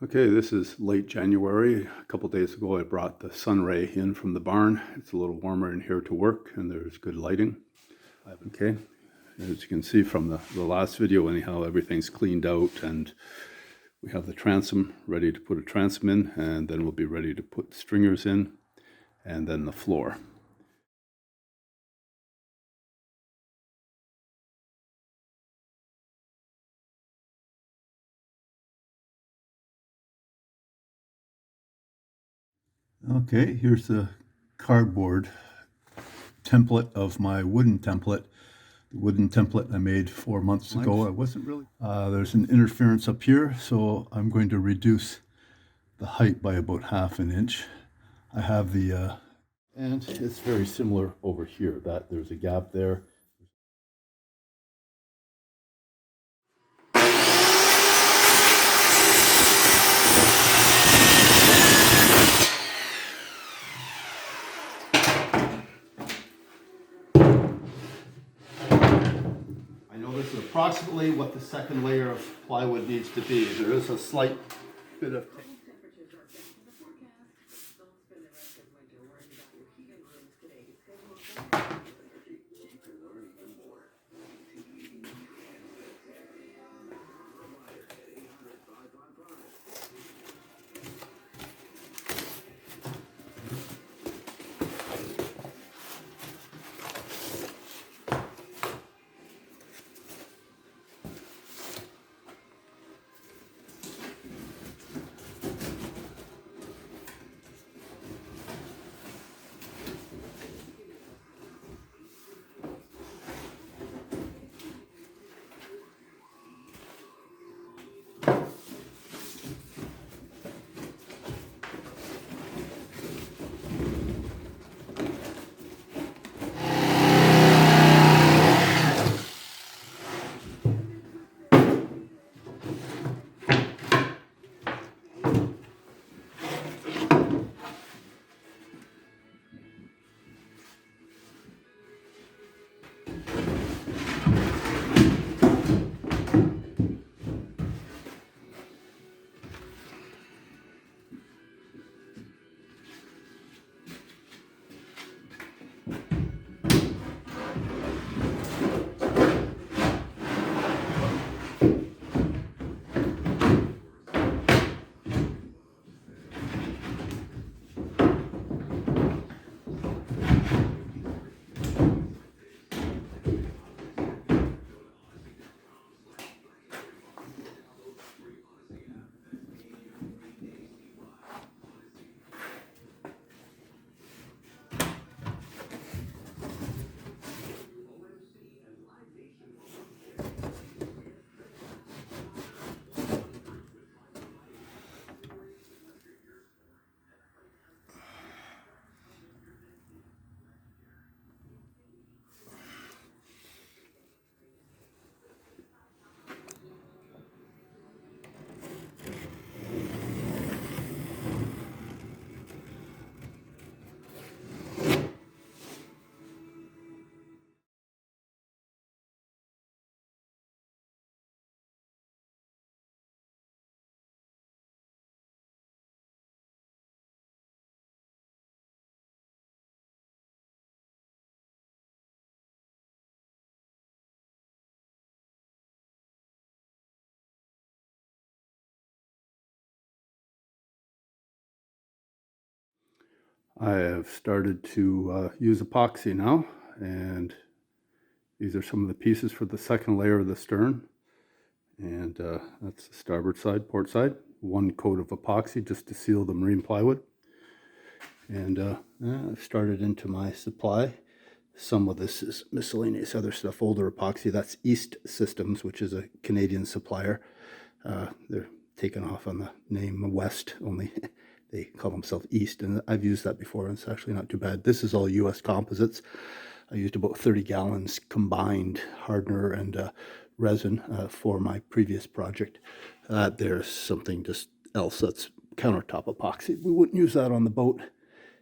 Okay, this is late January. A couple days ago I brought the SunRay in from the barn. It's a little warmer in here to work and there's good lighting. Okay, as you can see from the last video anyhow, everything's cleaned out and we have the transom ready to put a transom in, and then we'll be ready to put stringers in and then the floor. Okay, here's the cardboard template of my wooden template. The wooden template I made 4 months ago. I wasn't really... there's an interference up here, so I'm going to reduce the height by about ½ an inch. I have the... and it's very similar over here. There's a gap there. This is approximately what the second layer of plywood needs to be. There is a slight bit of... I have started to use epoxy now, and these are some of the pieces for the second layer of the stern. And that's the starboard side, port side. One coat of epoxy just to seal the marine plywood. And I've started into my supply. Some of this is miscellaneous other stuff, older epoxy. That's East Systems, which is a Canadian supplier. They're taken off on the name West, only they call themselves East, and I've used that before, and it's actually not too bad. This is all US composites. I used about 30 gallons combined hardener and resin for my previous project. There's something just else that's countertop epoxy. We wouldn't use that on the boat.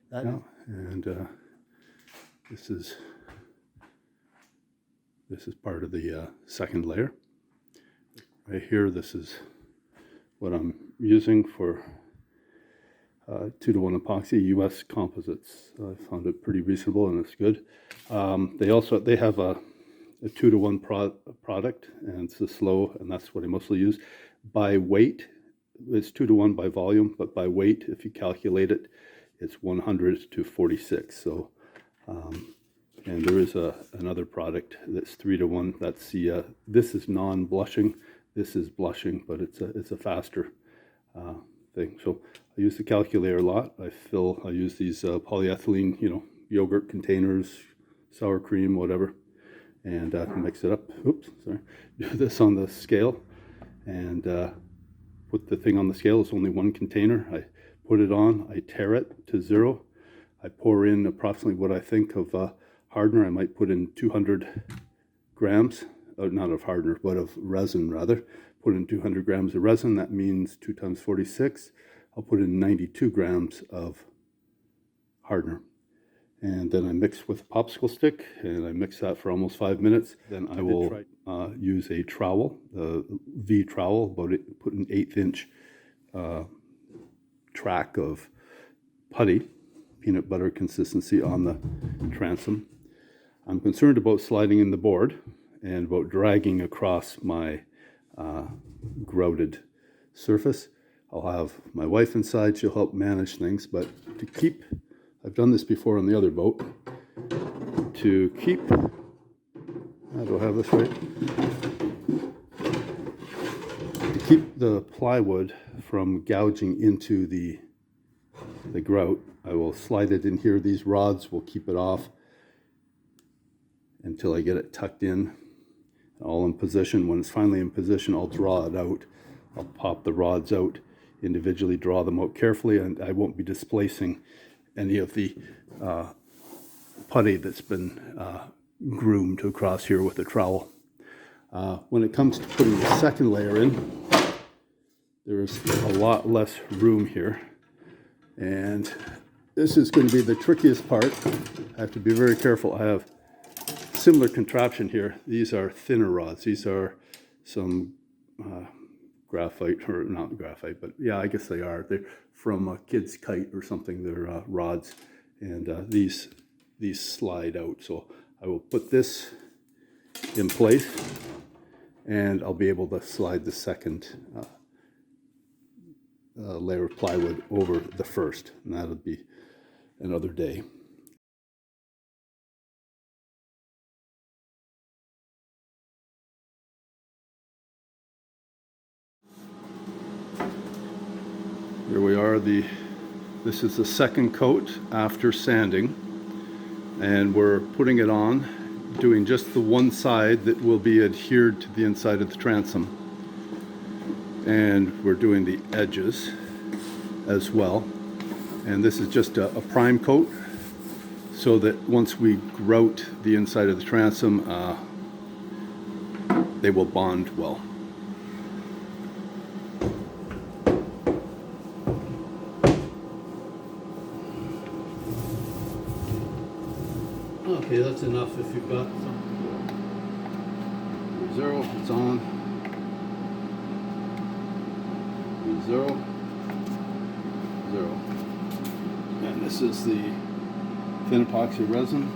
No. And this is part of the second layer. Right here, this is what I'm using for 2-to-1 epoxy, US Composites. I found it pretty reasonable and it's good. They have a 2-to-1 product, and it's a slow, and that's what I mostly use. By weight, it's 2-to-1 by volume, but by weight, if you calculate it, it's 100 to 46. So, and there is another product that's 3-to-1. That's the this is non-blushing. This is blushing, but it's a faster thing. So I use the calculator a lot. I use these polyethylene, yogurt containers, sour cream, whatever, and mix it up. Oops, sorry. Do this on the scale, and put the thing on the scale. It's only one container. I put it on. I tare it to 0. I pour in approximately what I think of hardener. I might put in 200 grams, not of hardener, but of resin rather. Put in 200 grams of resin. That means 2 times 46. I'll put in 92 grams of hardener. And then I mix with a popsicle stick, and I mix that for almost 5 minutes. Then I will use a trowel, the V trowel, put an 1/8 inch track of putty, peanut butter consistency on the transom. I'm concerned about sliding in the board and about dragging across my grouted surface. I'll have my wife inside. She'll help manage things, but to keep, I've done this before on the other boat, to keep, I don't have this right, to keep the plywood from gouging into the grout, I will slide it in here. These rods will keep it off until I get it tucked in, all in position. When it's finally in position, I'll draw it out. I'll pop the rods out individually, draw them out carefully, and I won't be displacing any of the putty that's been groomed across here with a trowel. When it comes to putting the second layer in, there's a lot less room here, and this is going to be the trickiest part. I have to be very careful. I have similar contraption here. These are thinner rods. These are some graphite, or not graphite, but yeah, I guess they are. They're from a kid's kite or something. They're rods, and these slide out. So I will put this in place, and I'll be able to slide the second layer of plywood over the first, and that'll be another day. Here we are. This is the second coat after sanding, and we're putting it on, doing just the one side that will be adhered to the inside of the transom, and we're doing the edges as well. And this is just a prime coat, so that once we grout the inside of the transom, they will bond well. Okay, that's enough if you've got something. 0, it's on. 0, 0. And this is the thin epoxy resin.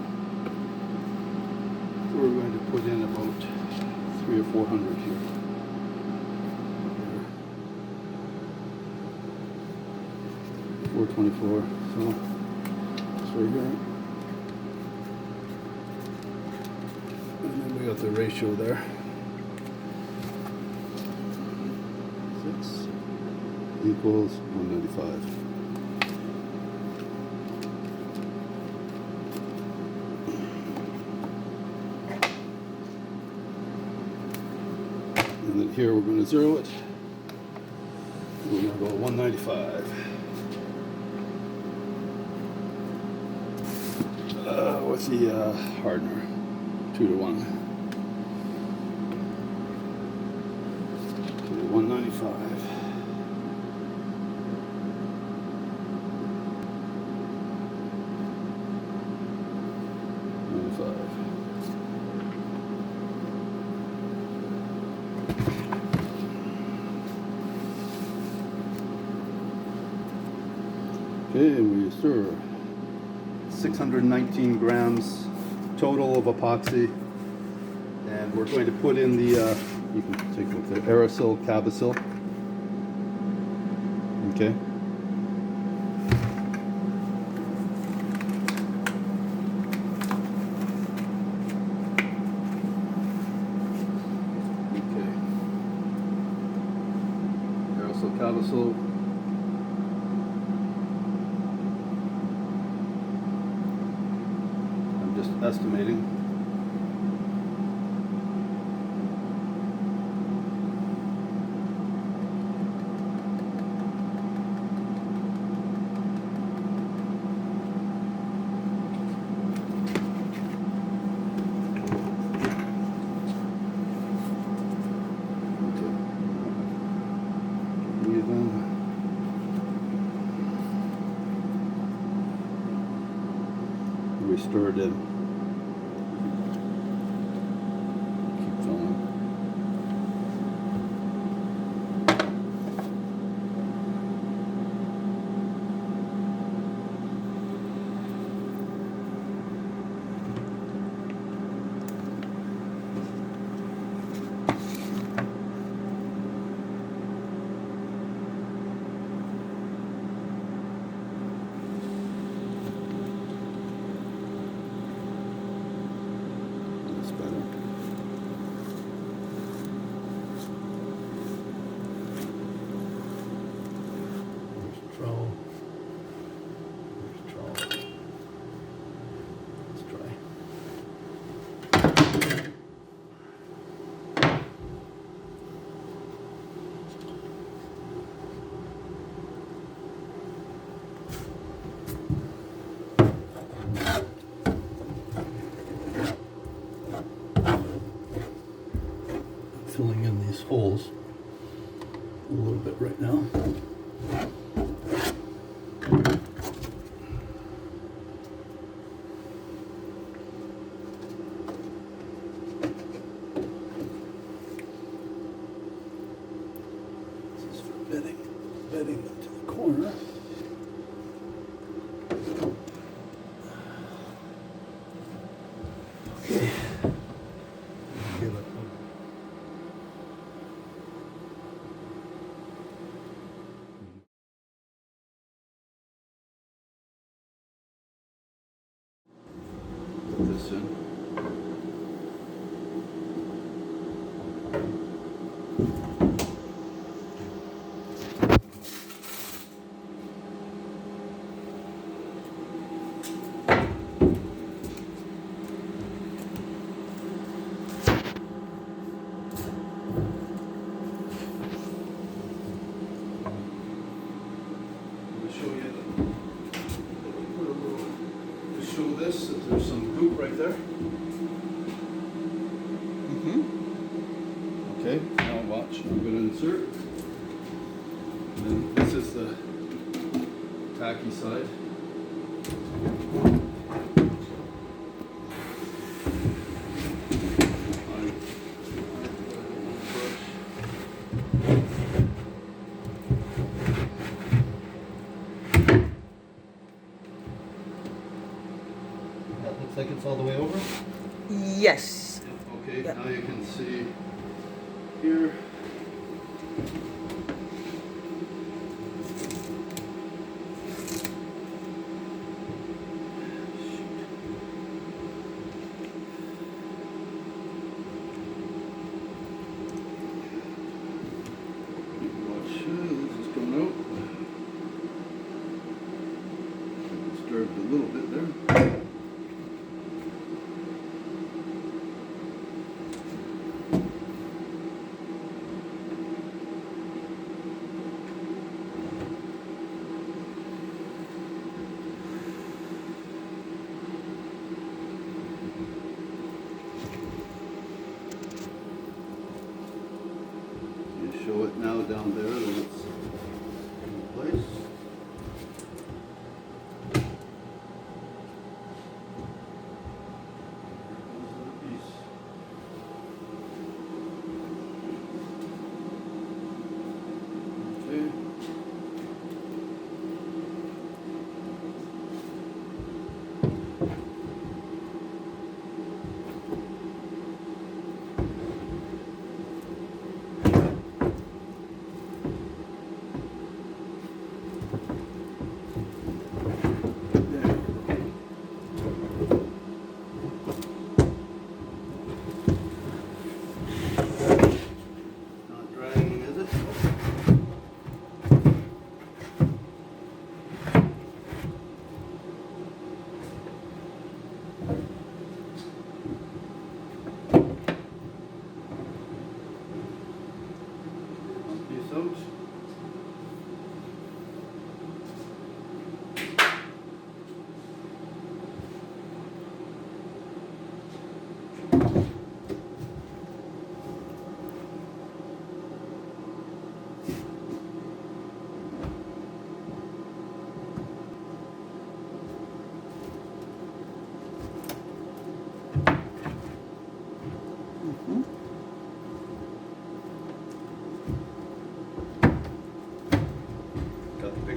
We're going to put in about 300 or 400 here. 424. So it's right here. And then we got the ratio there. 6 equals 195. And then here we're going to 0 it. We're going to go 195. With the hardener, 2-to-1. 195. Okay, we stir 619 grams total of epoxy, and we're going to put in the you can take a look there, aerosol cabosil. Okay. Cabosil. I'm just estimating. We stir it in. Keep filling. Filling in these holes a little bit right now. This is for bedding them to the corner. Okay. This in. Show this, that there's some goop right there. Okay, now watch. I'm going to insert. And then this is the tacky side. Looks like it's all the way over? Yes. Okay, yep. Now you can see here. Watch, this is coming out. Disturbed a little bit there. Show it now down there that it's in place.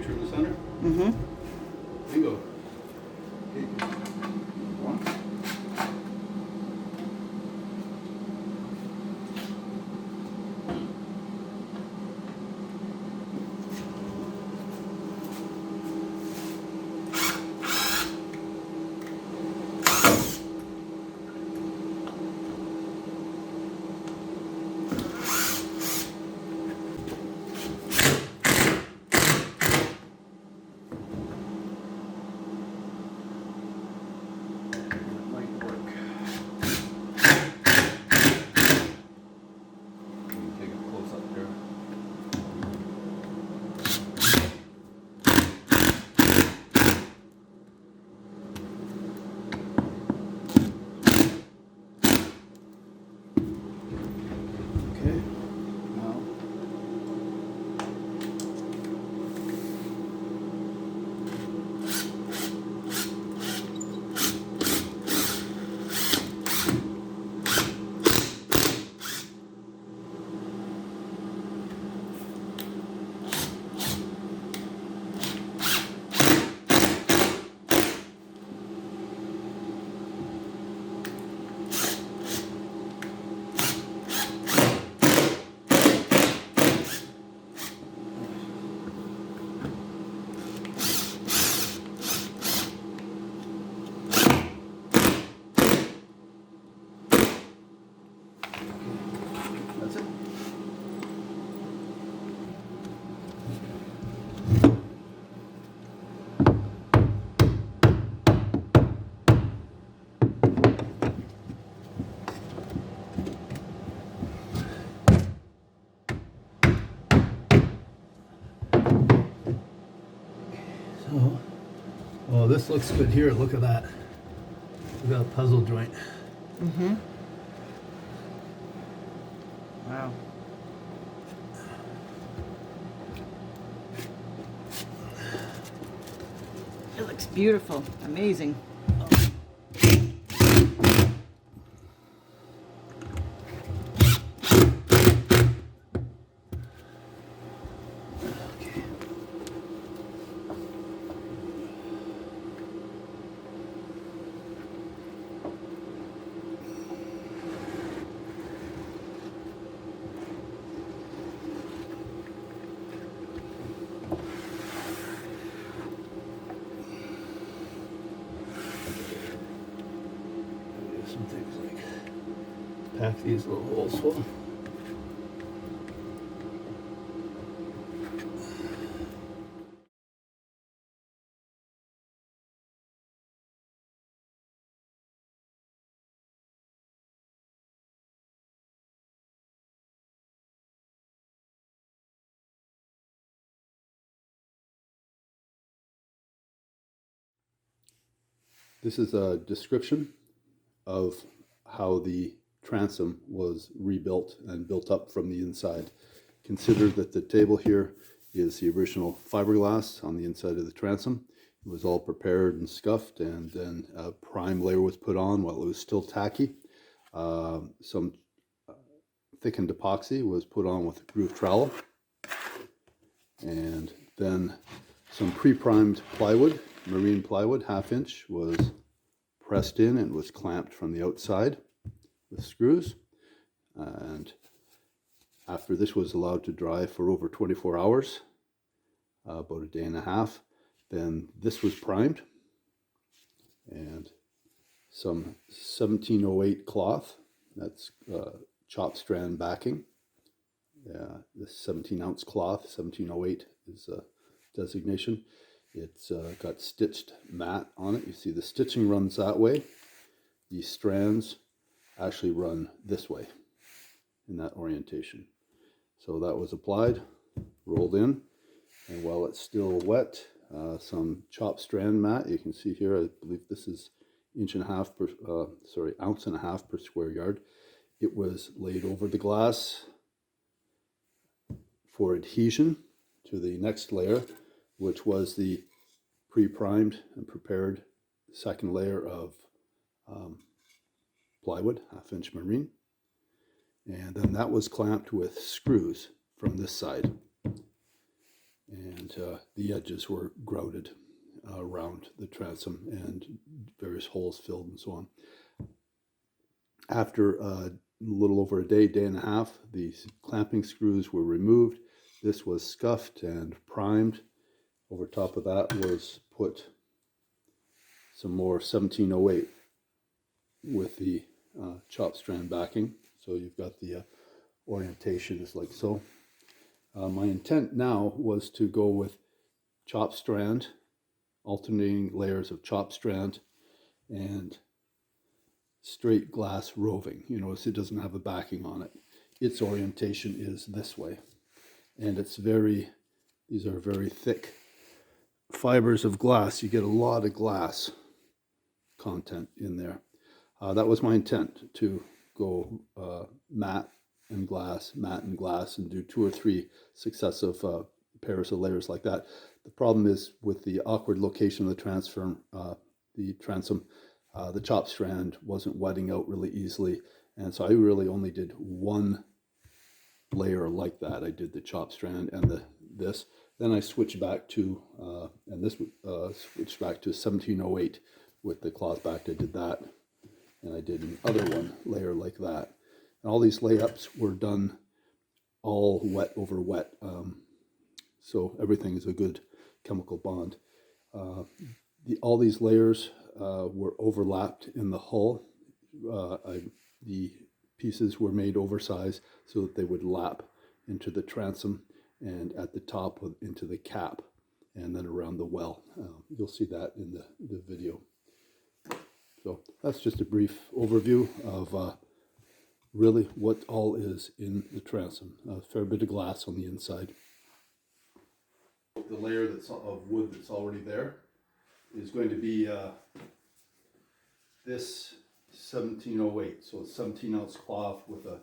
picture in the center? Mm-hmm. Bingo. Okay. One. Okay, now that's it. So, oh, this looks good here. Look at that. We got a puzzle joint. Mm-hmm. Wow. It looks beautiful. Amazing. Some things like pack these little holes full. This is a description of how the transom was rebuilt and built up from the inside. Consider that the table here is the original fiberglass on the inside of the transom. It was all prepared and scuffed, and then a prime layer was put on while it was still tacky. Some thickened epoxy was put on with groove trowel, and then some pre-primed plywood, marine plywood, 1/2 inch, was pressed in and was clamped from the outside with screws. And after this was allowed to dry for over 24 hours, about a day and a half, then this was primed, and some 1708 cloth, that's chop strand backing. This 17-ounce cloth, 1708 is a designation. It's got stitched mat on it. You see the stitching runs that way. These strands actually run this way in that orientation. So that was applied, rolled in, and while it's still wet, some chop strand mat. You can see here, I believe this is ounce and a half per square yard. It was laid over the glass for adhesion to the next layer, which was the pre-primed and prepared second layer of plywood, 1/2 inch marine. And then that was clamped with screws from this side. and the edges were grouted around the transom and various holes filled and so on. After a little over a day, day and a half, these clamping screws were removed. This was scuffed and primed. Over top of that was put some more 1708 with the chop strand backing. So you've got the orientation is like so. My intent now was to go with chop strand, alternating layers of chop strand and straight glass roving. You notice it doesn't have a backing on it. Its orientation is this way. And it's these are very thick fibers of glass. You get a lot of glass content in there. That was my intent, to go matte and glass, and do 2 or 3 successive pairs of layers like that. The problem is with the awkward location of the transom, the chop strand wasn't wetting out really easily, and so I really only did 1 layer like that. I did the chop strand and this. Then I switched back to switched back to 1708 with the cloth back. I did that, and I did another 1 layer like that. And all these layups were done all wet over wet, so everything is a good chemical bond. All these layers were overlapped in the hull. The pieces were made oversized so that they would lap into the transom and at the top into the cap and then around the well. You'll see that in the video. So that's just a brief overview of really what all is in the transom. A fair bit of glass on the inside. The layer of wood that's already there is going to be this 1708, so it's 17-ounce cloth with a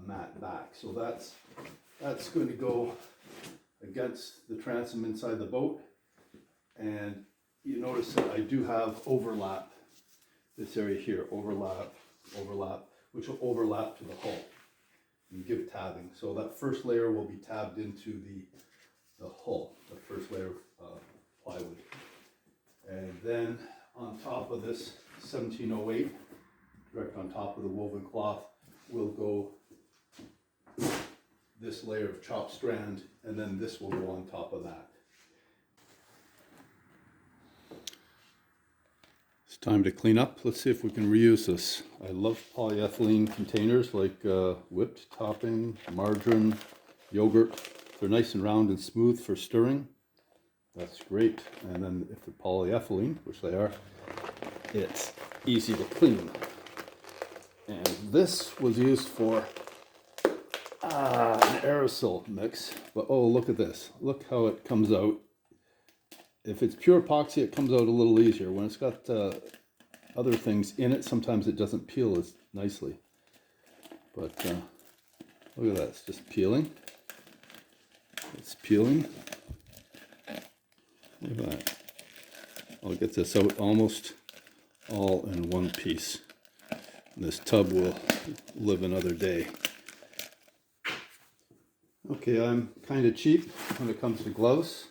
matte back. So that's going to go against the transom inside the boat. And you notice that I do have overlap, this area here, overlap, which will overlap to the hull and give tabbing. So that first layer will be tabbed into the hull, the first layer of plywood. And then on top of this 1708, direct on top of the woven cloth, will go this layer of chop strand, and then this will go on top of that. It's time to clean up. Let's see if we can reuse this. I love polyethylene containers like whipped topping, margarine, yogurt. They're nice and round and smooth for stirring. That's great. And then if they're polyethylene, which they are, it's easy to clean. And this was used for an aerosol mix, but oh, look at this. Look how it comes out. If it's pure epoxy, it comes out a little easier. When it's got other things in it, sometimes it doesn't peel as nicely. But look at that, it's just peeling. It's peeling. Look at that. I'll get this out almost all in one piece. And this tub will live another day. Okay, I'm kind of cheap when it comes to gloves.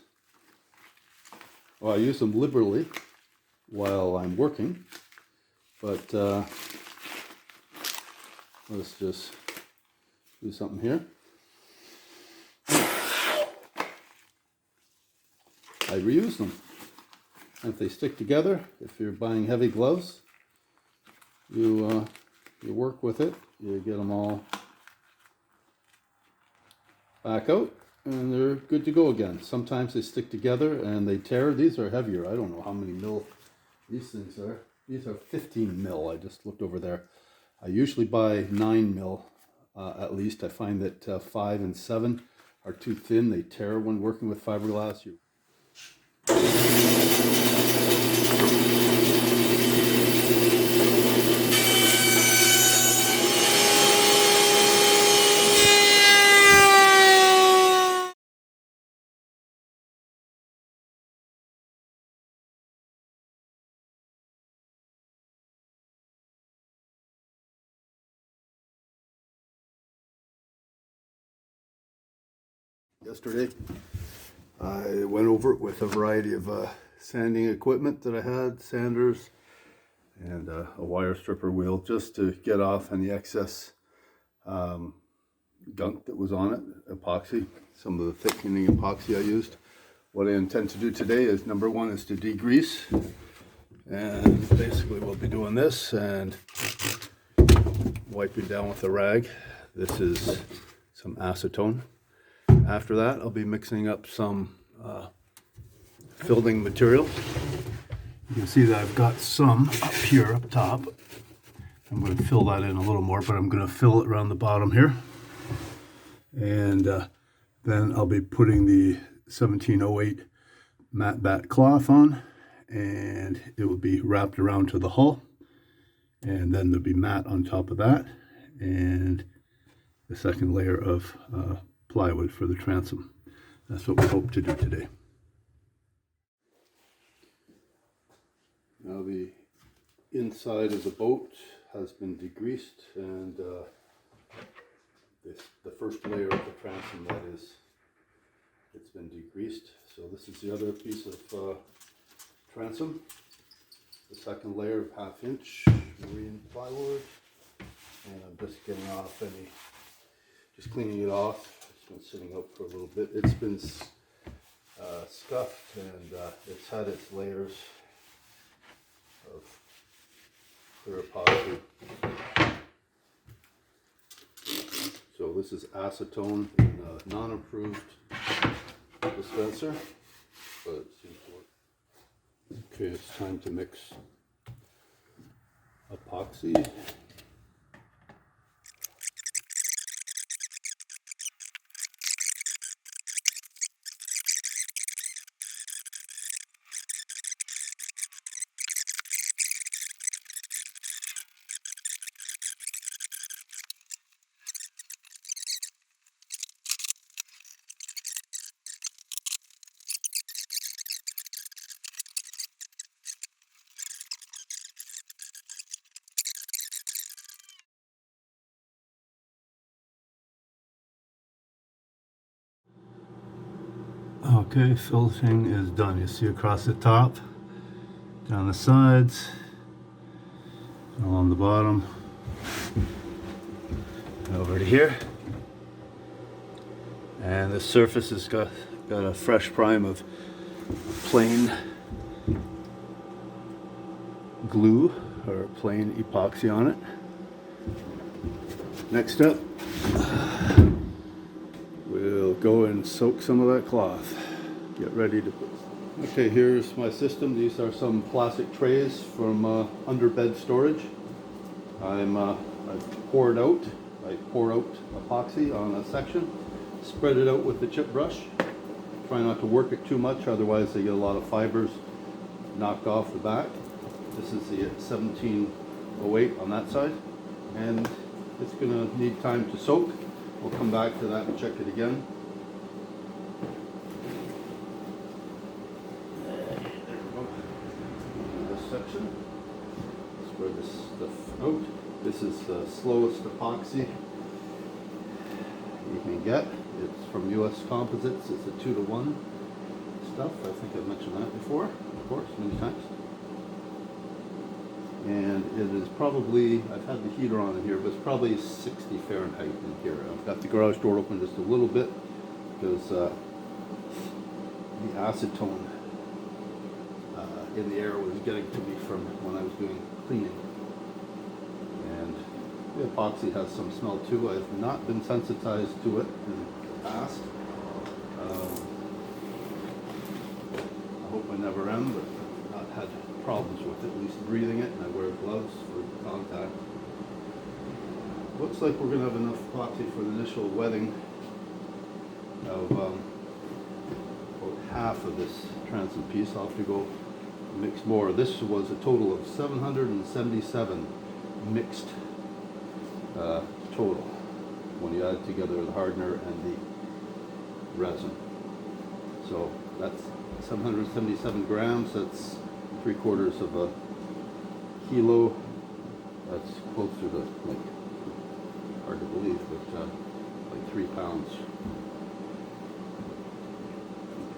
Well, I use them liberally while I'm working, but let's just do something here. I reuse them. And if they stick together, if you're buying heavy gloves, you work with it, you get them all back out, and they're good to go again. Sometimes they stick together and they tear. These are heavier. I don't know how many mil these things are. These are 15 mil. I just looked over there. I usually buy 9 mil at least. I find that 5 and 7 are too thin. They tear when working with fiberglass. Yesterday, I went over it with a variety of sanding equipment that I had, sanders, and a wire stripper wheel, just to get off any excess gunk that was on it, epoxy, some of the thickening epoxy I used. What I intend to do today is, number one, is to degrease, and basically we'll be doing this and wiping down with a rag. This is some acetone. After that, I'll be mixing up some filled material. You can see that I've got some up here, up top. I'm going to fill that in a little more, but I'm going to fill it around the bottom here. And then I'll be putting the 1708 matte batt cloth on, and it will be wrapped around to the hull. And then there'll be matte on top of that, and the second layer of plywood for the transom. That's what we hope to do today. Now the inside of the boat has been degreased, and the first layer of the transom, that is, it's been degreased. So this is the other piece of transom, the second layer of 1/2 inch marine plywood, and I'm just getting off just cleaning it off. It's been sitting out for a little bit. It's been scuffed, and it's had its layers of clear epoxy. So this is acetone in a non-approved dispenser, but it seems to work. Okay, it's time to mix epoxy. Okay, filling is done. You see across the top, down the sides, along the bottom, and over to here. And the surface has got a fresh prime of plain glue or plain epoxy on it. Next up, we'll go and soak some of that cloth. Get ready to put. Okay, here's my system. These are some plastic trays from underbed storage. I've poured out. I pour out epoxy on a section, spread it out with the chip brush. Try not to work it too much, otherwise they get a lot of fibers knocked off the back. This is the 1708 on that side, and it's going to need time to soak. We'll come back to that and check it again. There we go. This section. Spread this stuff out. This is the slowest epoxy you can get. It's from US Composites. It's a 2-to-1 stuff. I think I've mentioned that before, of course, many times. And it is probably, I've had the heater on in here, but it's probably 60 Fahrenheit in here. I've got the garage door open just a little bit because the acetone in the air was getting to me from when I was doing cleaning. And the epoxy has some smell too. I've not been sensitized to it in the past. I hope I never am, but I've not had problems with it, at least breathing it, and I wear gloves for contact. Looks like we're going to have enough epoxy for the initial wetting of about half of this transom piece. I'll have to go mix more. This was a total of 777 mixed total when you add together the hardener and the resin. So that's 777 grams. That's 3/4 of a kilo. That's closer to, like, hard to believe, but like 3 pounds.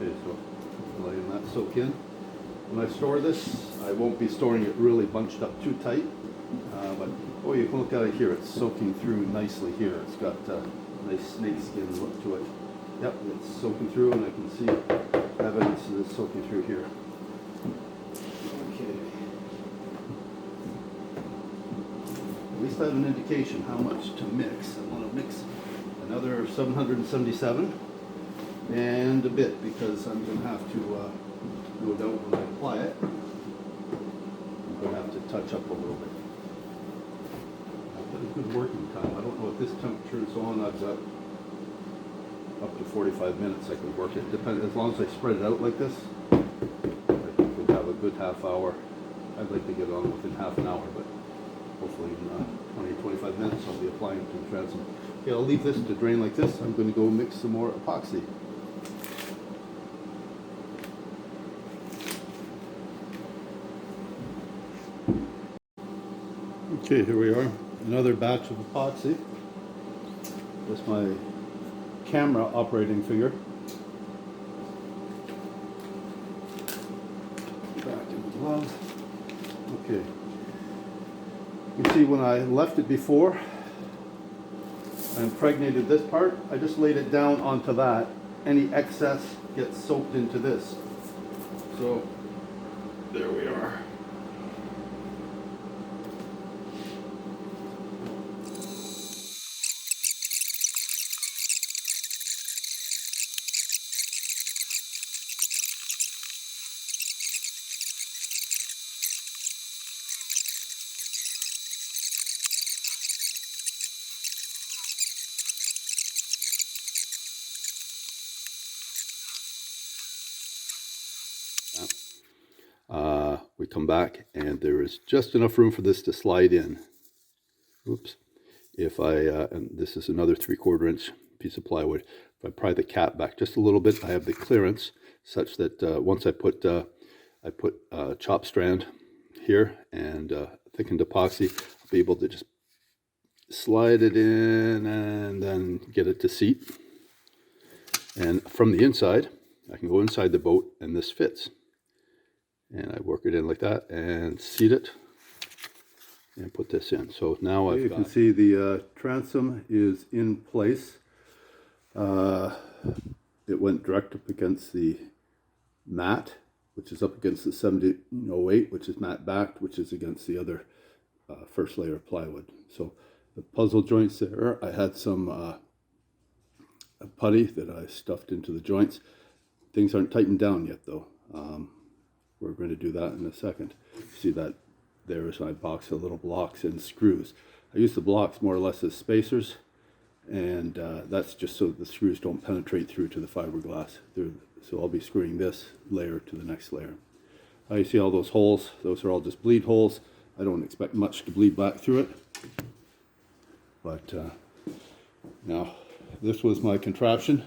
Okay, so letting that soak in. When I store this, I won't be storing it really bunched up too tight. But oh, you can look at it here. It's soaking through nicely here. It's got a nice snake skin look to it. Yep, it's soaking through, and I can see evidence of it soaking through here. Okay. At least I have an indication how much to mix. I want to mix another 777 and a bit, because I'm going to have to, no doubt when I apply it, I'm going to have to touch up a little bit. I've got a good working time. I don't know if this temperature is on. I've got up to 45 minutes I can work it. As long as I spread it out like this, I think we'll have a good half hour. I'd like to get it on within half an hour, but hopefully in 20-25 minutes I'll be applying it to the transom. Okay, I'll leave this to drain like this. I'm going to go mix some more epoxy. Okay, here we are. Another batch of epoxy. That's my camera operating figure. Back in the glove. Okay. You can see when I left it before, I impregnated this part. I just laid it down onto that. Any excess gets soaked into this. So there we are. We come back and there is just enough room for this to slide in. Oops. If I, and this is another 3/4 inch piece of plywood, if I pry the cap back just a little bit, I have the clearance such that once I put chop strand here and thickened epoxy, I'll be able to just slide it in and then get it to seat. And from the inside, I can go inside the boat and this fits. And I work it in like that and seat it and put this in. So now I've got... You can see the transom is in place. It went direct up against the mat, which is up against the 1708, which is mat backed, which is against the other first layer of plywood. So the puzzle joints there, I had some putty that I stuffed into the joints. Things aren't tightened down yet though. We're going to do that in a second. See that there is my box of little blocks and screws. I use the blocks more or less as spacers, and that's just so the screws don't penetrate through to the fiberglass. So I'll be screwing this layer to the next layer. You see all those holes? Those are all just bleed holes. I don't expect much to bleed back through it. But now, this was my contraption.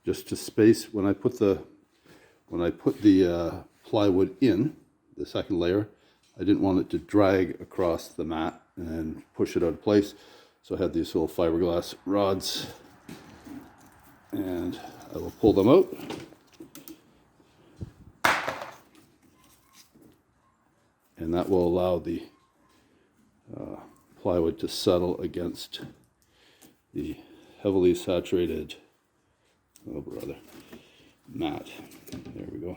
Just to space, when I put the plywood in the second layer, I didn't want it to drag across the mat and push it out of place. So I had these little fiberglass rods, and I will pull them out. And that will allow the plywood to settle against the heavily saturated mat. There we go.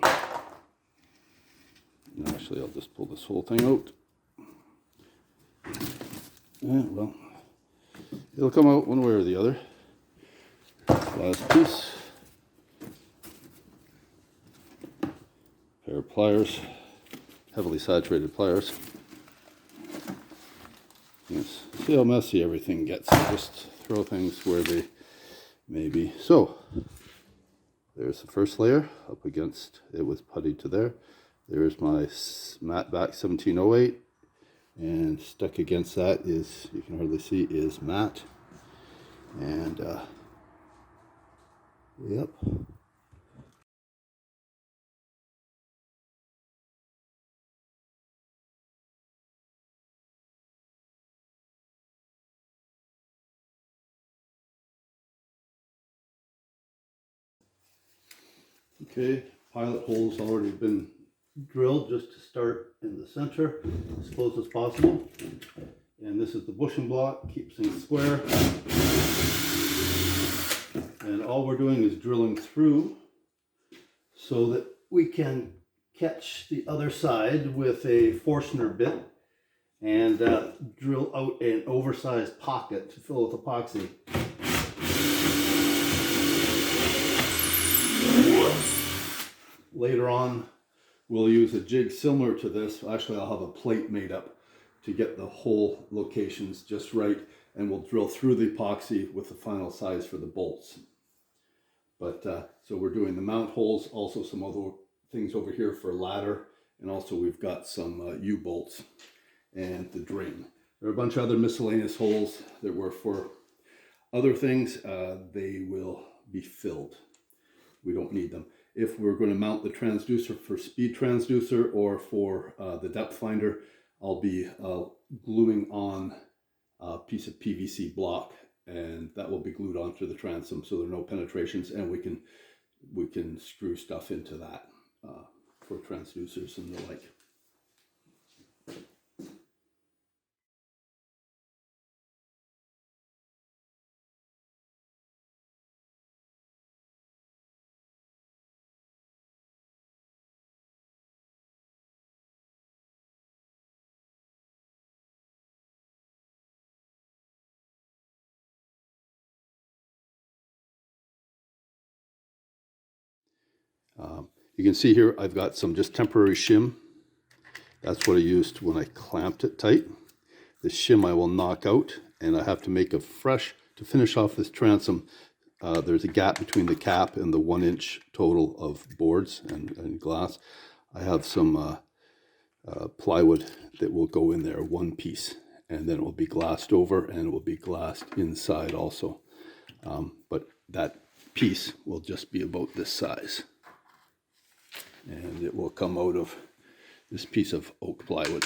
And actually, I'll just pull this whole thing out. Yeah, well, it'll come out one way or the other. Last piece. Pair of pliers, heavily saturated pliers. Yes. See how messy everything gets. Just throw things where they may be. So there's the first layer up against, it was puttied to there. There's my mat back 1708, and stuck against that is, you can hardly see, is mat. And yep. Okay, pilot hole's already been drilled just to start in the center as close as possible. And this is the bushing block, keeps things square. And all we're doing is drilling through so that we can catch the other side with a Forstner bit and drill out an oversized pocket to fill with epoxy. Later on, we'll use a jig similar to this. Actually, I'll have a plate made up to get the hole locations just right, and we'll drill through the epoxy with the final size for the bolts. But so we're doing the mount holes, also some other things over here for ladder, and also we've got some U-bolts and the drain. There are a bunch of other miscellaneous holes that were for other things. They will be filled. We don't need them. If we're going to mount the transducer for speed transducer or for the depth finder, I'll be gluing on a piece of PVC block, and that will be glued onto the transom so there are no penetrations, and we can screw stuff into that for transducers and the like. You can see here I've got some just temporary shim. That's what I used when I clamped it tight. The shim I will knock out, and I have to make a fresh, to finish off this transom, there's a gap between the cap and the 1 inch total of boards and glass. I have some plywood that will go in there, one piece, and then it will be glassed over and it will be glassed inside also. But that piece will just be about this size. And it will come out of this piece of oak plywood.